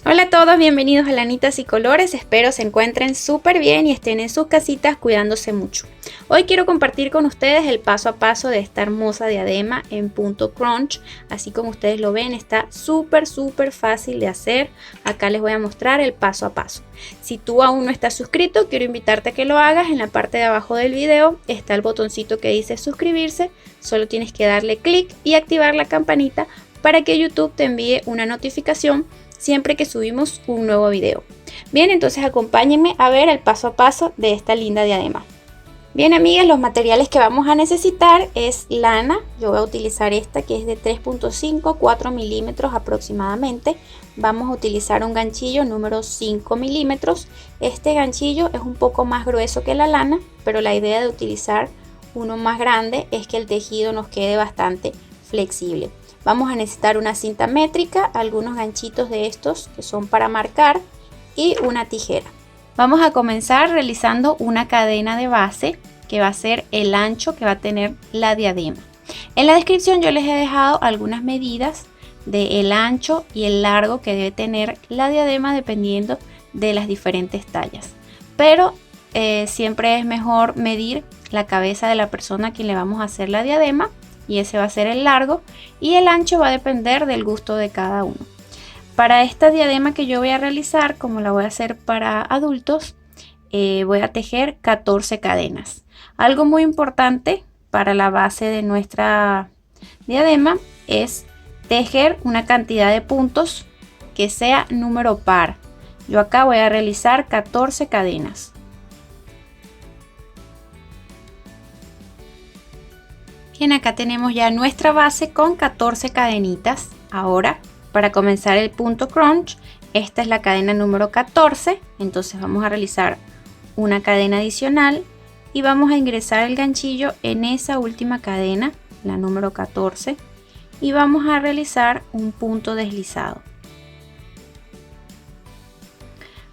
Hola a todos, bienvenidos a Lanitas y Colores, espero se encuentren súper bien y estén en sus casitas cuidándose mucho. Hoy quiero compartir con ustedes el paso a paso de esta hermosa diadema en punto crunch, así como ustedes lo ven está súper fácil de hacer. Acá les voy a mostrar el paso a paso. Si tú aún no estás suscrito, quiero invitarte a que lo hagas. En la parte de abajo del video está el botoncito que dice suscribirse, solo tienes que darle clic y activar la campanita para que YouTube te envíe una notificación siempre que subimos un nuevo video. Bien, entonces acompáñenme a ver el paso a paso de esta linda diadema. Bien, amigas, los materiales que vamos a necesitar es lana. Yo voy a utilizar esta que es de 3.5, 4 milímetros aproximadamente. Vamos a utilizar un ganchillo número 5 milímetros. Este ganchillo es un poco más grueso que la lana, pero la idea de utilizar uno más grande es que el tejido nos quede bastante flexible. Vamos a necesitar una cinta métrica, algunos ganchitos de estos que son para marcar y una tijera. Vamos a comenzar realizando una cadena de base que va a ser el ancho que va a tener la diadema. En la descripción yo les he dejado algunas medidas del ancho y el largo que debe tener la diadema dependiendo de las diferentes tallas. Pero siempre es mejor medir la cabeza de la persona a quien le vamos a hacer la diadema. Y ese va a ser el largo y el ancho va a depender del gusto de cada uno. Para esta diadema que yo voy a realizar, como la voy a hacer para adultos, voy a tejer 14 cadenas. Algo muy importante para la base de nuestra diadema es tejer una cantidad de puntos que sea número par. Yo acá voy a realizar 14 cadenas. Bien, acá tenemos ya nuestra base con 14 cadenitas. Ahora, para comenzar el punto crunch, esta es la cadena número 14. Entonces vamos a realizar una cadena adicional y vamos a ingresar el ganchillo en esa última cadena, la número 14, y vamos a realizar un punto deslizado.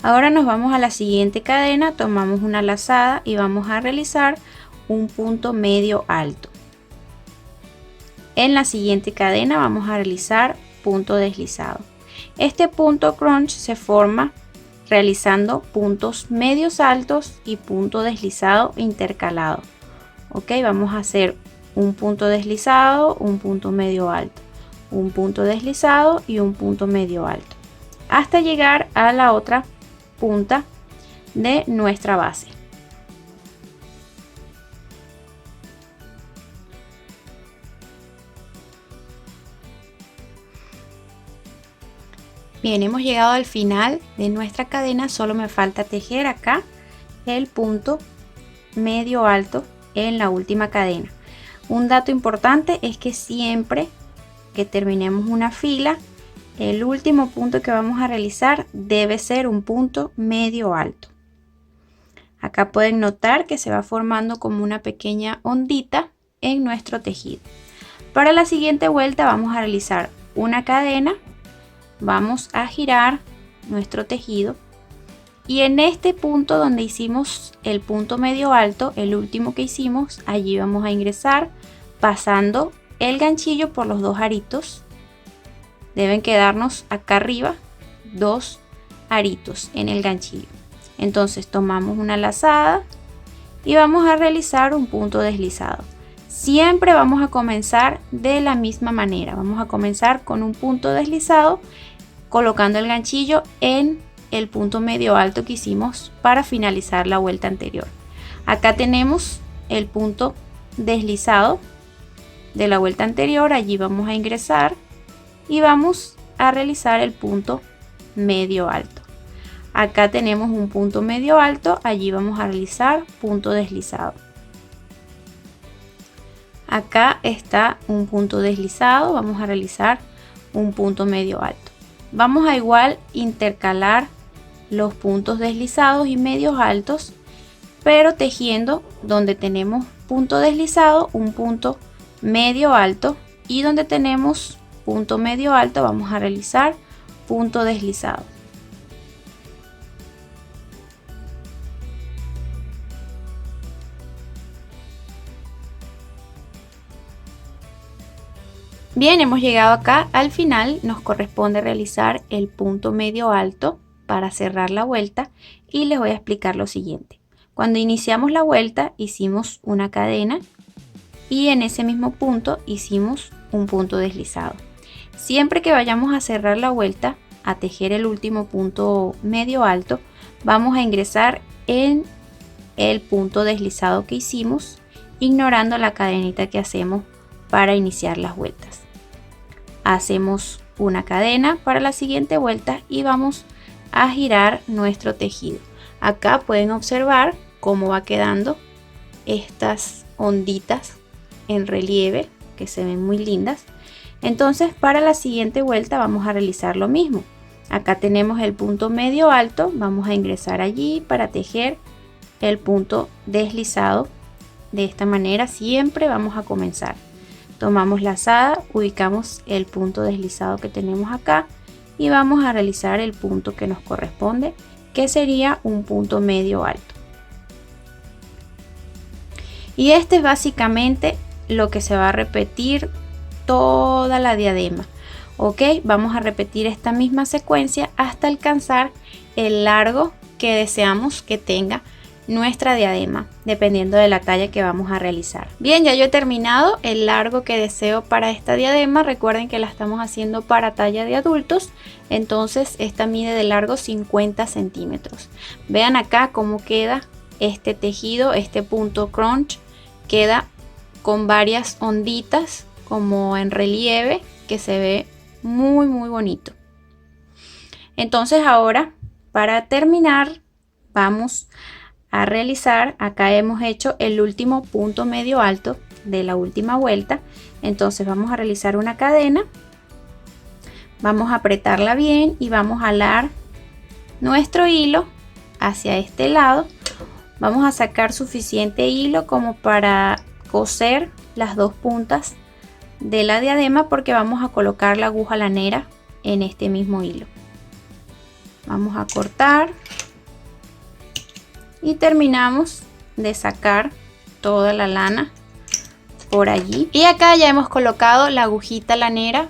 Ahora nos vamos a la siguiente cadena, tomamos una lazada y vamos a realizar un punto medio alto. En la siguiente cadena vamos a realizar punto deslizado. Este punto crunch se forma realizando puntos medios altos y punto deslizado intercalado. Ok, vamos a hacer un punto deslizado, un punto medio alto, un punto deslizado y un punto medio alto, hasta llegar a la otra punta de nuestra base. Bien, hemos llegado al final de nuestra cadena, solo me falta tejer acá el punto medio alto en la última cadena. Un dato importante es que siempre que terminemos una fila, el último punto que vamos a realizar debe ser un punto medio alto. Acá pueden notar que se va formando como una pequeña ondita en nuestro tejido. Para la siguiente vuelta vamos a realizar una cadena. Vamos a girar nuestro tejido y en este punto donde hicimos el punto medio alto, el último que hicimos, allí vamos a ingresar pasando el ganchillo por los dos aritos. Deben quedarnos acá arriba dos aritos en el ganchillo. Entonces tomamos una lazada y vamos a realizar un punto deslizado. Siempre vamos a comenzar de la misma manera. Vamos a comenzar con un punto deslizado colocando el ganchillo en el punto medio alto que hicimos para finalizar la vuelta anterior. Acá tenemos el punto deslizado de la vuelta anterior, allí vamos a ingresar y vamos a realizar el punto medio alto. Acá tenemos un punto medio alto, allí vamos a realizar punto deslizado. Acá está un punto deslizado, vamos a realizar un punto medio alto. Vamos a igual intercalar los puntos deslizados y medios altos, pero tejiendo donde tenemos punto deslizado, un punto medio alto, y donde tenemos punto medio alto vamos a realizar punto deslizado. Bien, hemos llegado acá al final. Nos corresponde realizar el punto medio alto para cerrar la vuelta y les voy a explicar lo siguiente. Cuando iniciamos la vuelta hicimos una cadena y en ese mismo punto hicimos un punto deslizado. Siempre que vayamos a cerrar la vuelta, a tejer el último punto medio alto, vamos a ingresar en el punto deslizado que hicimos, ignorando la cadenita que hacemos para iniciar las vueltas. Hacemos una cadena para la siguiente vuelta y vamos a girar nuestro tejido. Acá pueden observar cómo va quedando estas onditas en relieve que se ven muy lindas. Entonces para la siguiente vuelta vamos a realizar lo mismo. Acá tenemos el punto medio alto, vamos a ingresar allí para tejer el punto deslizado. De esta manera siempre vamos a comenzar. Tomamos lazada, ubicamos el punto deslizado que tenemos acá y vamos a realizar el punto que nos corresponde, que sería un punto medio alto. Y este es básicamente lo que se va a repetir toda la diadema. Ok, vamos a repetir esta misma secuencia hasta alcanzar el largo que deseamos que tenga nuestra diadema, dependiendo de la talla que vamos a realizar. Bien, ya yo he terminado el largo que deseo para esta diadema. Recuerden que la estamos haciendo para talla de adultos, entonces esta mide de largo 50 centímetros. Vean acá cómo queda este tejido, este punto crunch queda con varias onditas como en relieve, que se ve muy bonito. Entonces ahora, para terminar, vamos a realizar, acá hemos hecho el último punto medio alto de la última vuelta. Entonces vamos a realizar una cadena, vamos a apretarla bien y vamos a jalar nuestro hilo hacia este lado. Vamos a sacar suficiente hilo como para coser las dos puntas de la diadema, porque vamos a colocar la aguja lanera en este mismo hilo. Vamos a cortar y terminamos de sacar toda la lana por allí. Y acá ya hemos colocado la agujita lanera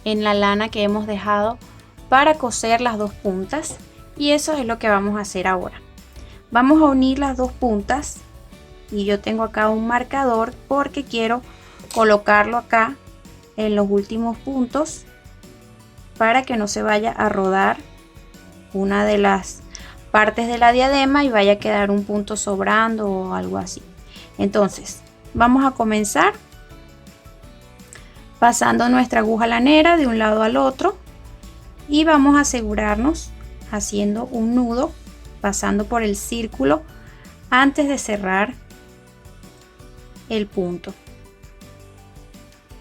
en la lana que hemos dejado para coser las dos puntas, y eso es lo que vamos a hacer ahora. Vamos a unir las dos puntas y yo tengo acá un marcador porque quiero colocarlo acá en los últimos puntos para que no se vaya a rodar una de las partes de la diadema y vaya a quedar un punto sobrando o algo así. Entonces vamos a comenzar pasando nuestra aguja lanera de un lado al otro y vamos a asegurarnos haciendo un nudo, pasando por el círculo antes de cerrar el punto.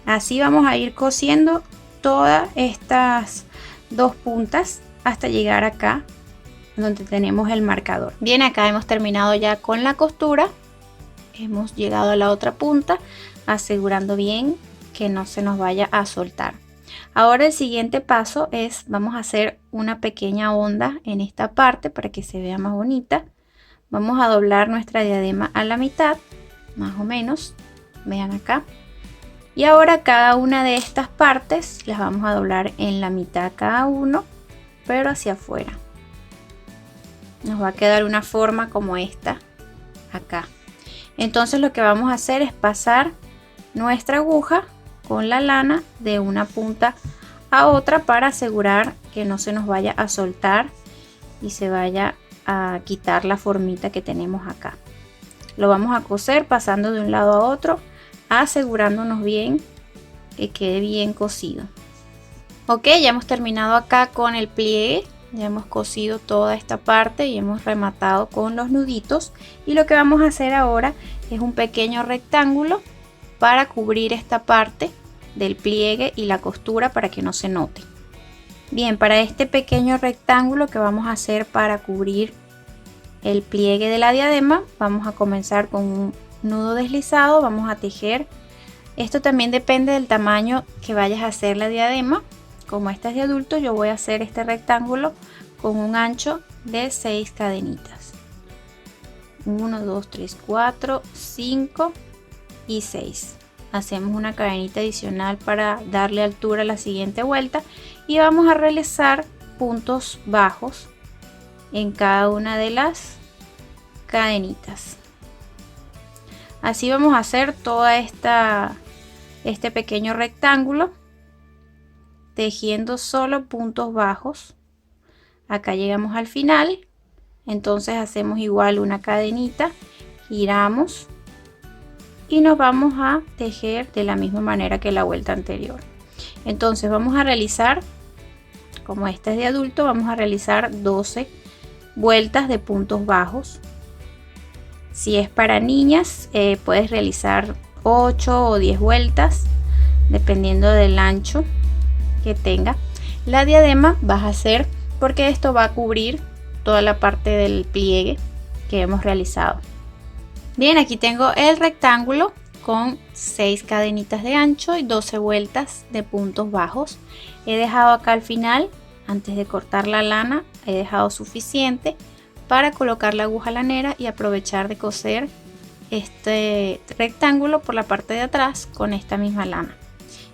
Así vamos a ir cosiendo todas estas dos puntas hasta llegar acá donde tenemos el marcador. Bien, acá hemos terminado ya con la costura. Hemos llegado a la otra punta, asegurando bien que no se nos vaya a soltar. Ahora el siguiente paso es, vamos a hacer una pequeña onda en esta parte para que se vea más bonita. Vamos a doblar nuestra diadema a la mitad, más o menos. Vean acá. Y ahora cada una de estas partes las vamos a doblar en la mitad cada uno, pero hacia afuera. Nos va a quedar una forma como esta acá. Entonces lo que vamos a hacer es pasar nuestra aguja con la lana de una punta a otra para asegurar que no se nos vaya a soltar y se vaya a quitar la formita que tenemos acá. Lo vamos a coser pasando de un lado a otro, asegurándonos bien que quede bien cosido. Ok, ya hemos terminado acá con el pliegue. Ya hemos cosido toda esta parte y hemos rematado con los nuditos, y lo que vamos a hacer ahora es un pequeño rectángulo para cubrir esta parte del pliegue y la costura para que no se note. Bien, para este pequeño rectángulo que vamos a hacer para cubrir el pliegue de la diadema, vamos a comenzar con un nudo deslizado. Vamos a tejer. Esto también depende del tamaño que vayas a hacer la diadema. Como esta es de adultos, yo voy a hacer este rectángulo con un ancho de 6 cadenitas. 1, 2, 3, 4, 5 y 6. hacemos una cadenita adicional para darle altura a la siguiente vuelta y vamos a realizar puntos bajos en cada una de las cadenitas. Así vamos a hacer toda este pequeño rectángulo, tejiendo solo puntos bajos. Acá llegamos al final, entonces hacemos igual una cadenita, giramos y nos vamos a tejer de la misma manera que la vuelta anterior. Entonces vamos a realizar, como esta es de adulto, vamos a realizar 12 vueltas de puntos bajos. Si es para niñas, puedes realizar 8 o 10 vueltas, dependiendo del ancho que tenga. La diadema vas a hacer, porque esto va a cubrir toda la parte del pliegue que hemos realizado. Bien, aquí tengo el rectángulo con 6 cadenitas de ancho y 12 vueltas de puntos bajos. He dejado acá al final, antes de cortar la lana, he dejado suficiente para colocar la aguja lanera y aprovechar de coser este rectángulo por la parte de atrás con esta misma lana.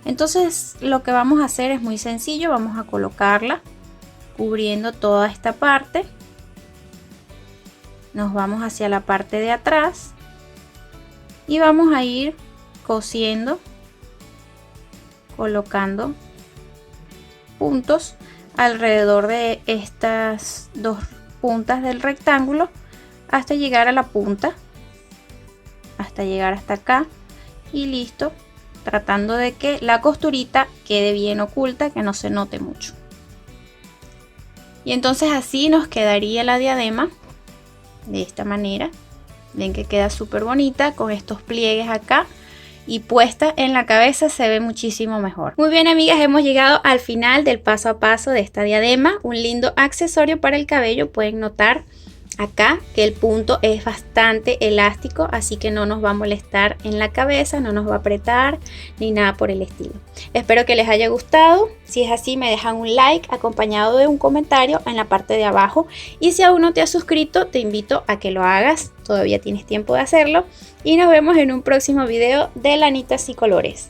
Entonces lo que vamos a hacer es muy sencillo, vamos a colocarla cubriendo toda esta parte. Nos vamos hacia la parte de atrás y vamos a ir cosiendo, colocando puntos alrededor de estas dos puntas del rectángulo hasta llegar a la punta, hasta llegar hasta acá y listo, tratando de que la costurita quede bien oculta, que no se note mucho. Y entonces así nos quedaría la diadema de esta manera. Ven que queda súper bonita con estos pliegues acá, y puesta en la cabeza se ve muchísimo mejor. Muy bien, amigas, hemos llegado al final del paso a paso de esta diadema. Un lindo accesorio para el cabello. Pueden notar acá que el punto es bastante elástico, así que no nos va a molestar en la cabeza, no nos va a apretar ni nada por el estilo. Espero que les haya gustado. Si es así, me dejan un like acompañado de un comentario en la parte de abajo, y si aún no te has suscrito, te invito a que lo hagas, todavía tienes tiempo de hacerlo, y nos vemos en un próximo video de Lanitas y Colores.